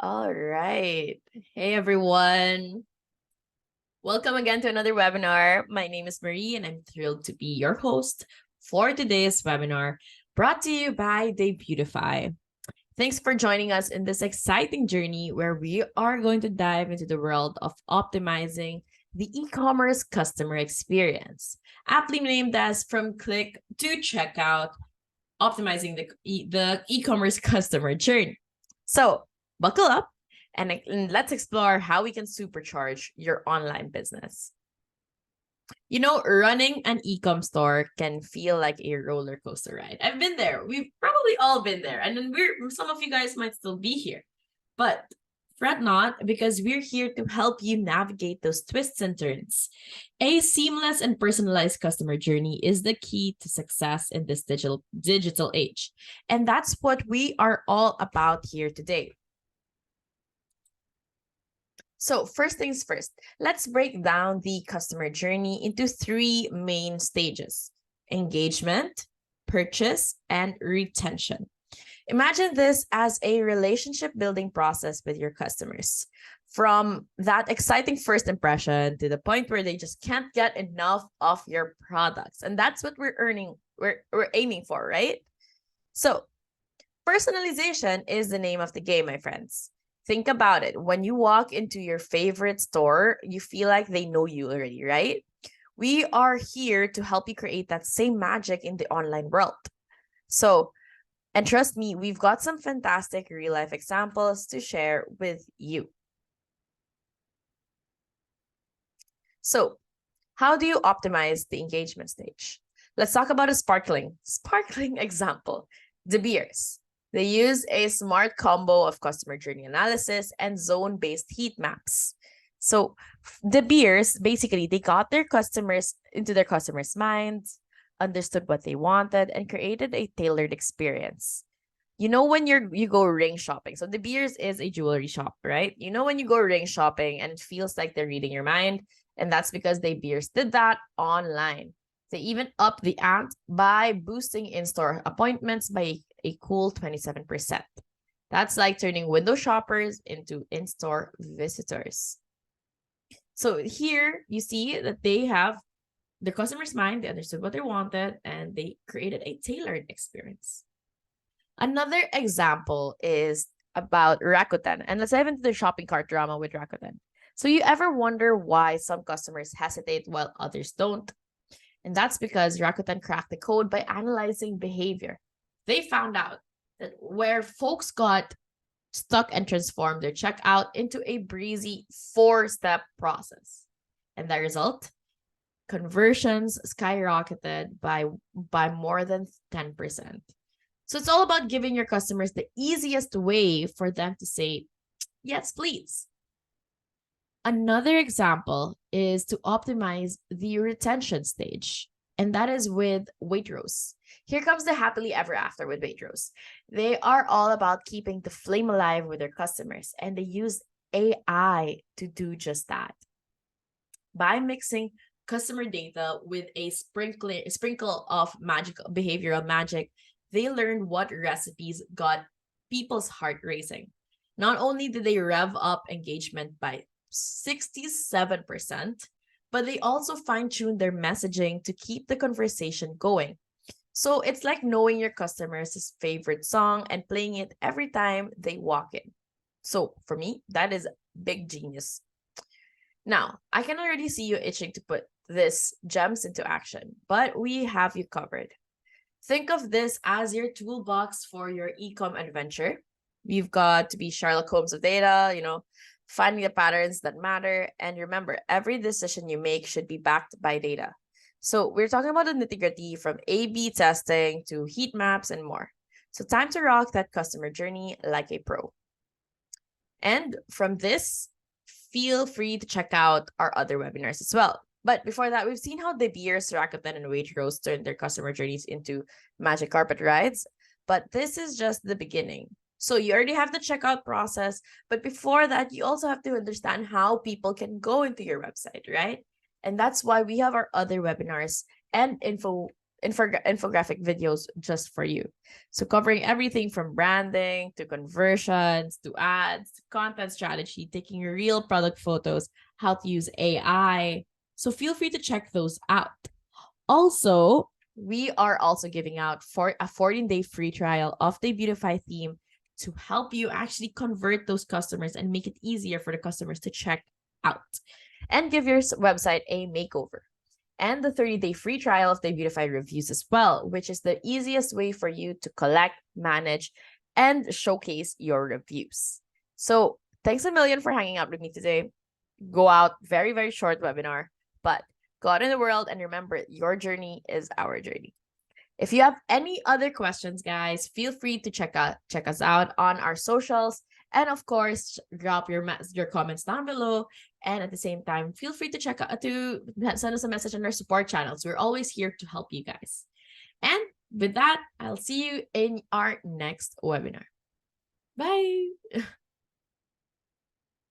All right. Hey, everyone. Welcome again to another webinar. My name is Marie, and I'm thrilled to be your host for today's webinar brought to you by Debutify. Thanks for joining us in this exciting journey where we are going to dive into the world of optimizing the e-commerce customer experience, aptly named as from click to checkout, optimizing the e-commerce customer journey. So buckle up and let's explore how we can supercharge your online business. You know, running an e-com store can feel like a roller coaster ride. I've been there. We've probably all been there. And then some of you guys might still be here. But fret not, because we're here to help you navigate those twists and turns. A seamless and personalized customer journey is the key to success in this digital age. And that's what we are all about here today. So first things first, let's break down the customer journey into three main stages: engagement, purchase, and retention. Imagine this as a relationship building process with your customers. From that exciting first impression to the point where they just can't get enough of your products. And that's what we're aiming for, right? So personalization is the name of the game, my friends. Think about it. When you walk into your favorite store, you feel like they know you already, right? We are here to help you create that same magic in the online world. So, and trust me, we've got some fantastic real life examples to share with you. So, how do you optimize the engagement stage? Let's talk about a sparkling example. De Beers. They use a smart combo of customer journey analysis and zone-based heat maps. So De Beers, basically, they got their customers into their customers' minds, understood what they wanted, and created a tailored experience. You know, when you go ring shopping, so De Beers is a jewelry shop, right? You know, when you go ring shopping and it feels like they're reading your mind, and that's because De Beers did that online. They even upped the ante by boosting in-store appointments by a cool 27%. That's like turning window shoppers into in-store visitors. So here you see that they have the customer's mind, they understood what they wanted, and they created a tailored experience. Another example is about Rakuten. And let's dive into the shopping cart drama with Rakuten. So you ever wonder why some customers hesitate while others don't? And that's because Rakuten cracked the code by analyzing behavior. They found out that where folks got stuck and transformed their checkout into a breezy 4-step process. And the result? Conversions skyrocketed by more than 10%. So it's all about giving your customers the easiest way for them to say, yes, please. Another example is to optimize the retention stage, and that is with Waitrose. Here comes the happily ever after with Waitrose. They are all about keeping the flame alive with their customers, and they use AI to do just that. By mixing customer data with a sprinkle of behavioral magic, they learned what recipes got people's heart racing. Not only did they rev up engagement by 67%, but they also fine-tuned their messaging to keep the conversation going. So it's like knowing your customers' favorite song and playing it every time they walk in. So for me, that is big genius. Now, I can already see you itching to put this gems into action, but we have you covered. Think of this as your toolbox for your e-com adventure. You've got to be Sherlock Holmes of data, finding the patterns that matter. And remember, every decision you make should be backed by data. So we're talking about the nitty-gritty from A/B testing to heat maps and more. So time to rock that customer journey like a pro. And from this, feel free to check out our other webinars as well. But before that, we've seen how De Beers, Rakuten, and Waitrose turned their customer journeys into magic carpet rides. But this is just the beginning. So you already have the checkout process, but before that, you also have to understand how people can go into your website, right? And that's why we have our other webinars and info infographic videos just for you. So covering everything from branding to conversions to ads, to content strategy, taking real product photos, how to use AI. So feel free to check those out. Also, we are also giving out for a 14-day free trial of the Debutify theme to help you actually convert those customers and make it easier for the customers to check out and give your website a makeover. And the 30-day free trial of the Debutify reviews as well, which is the easiest way for you to collect, manage, and showcase your reviews. So thanks a million for hanging out with me today. Go out, very, very short webinar, but go out in the world and remember, your journey is our journey. If you have any other questions, guys, feel free to check us out on our socials. And of course, drop your comments down below. And at the same time, feel free to send us a message on our support channels. We're always here to help you guys. And with that, I'll see you in our next webinar. Bye.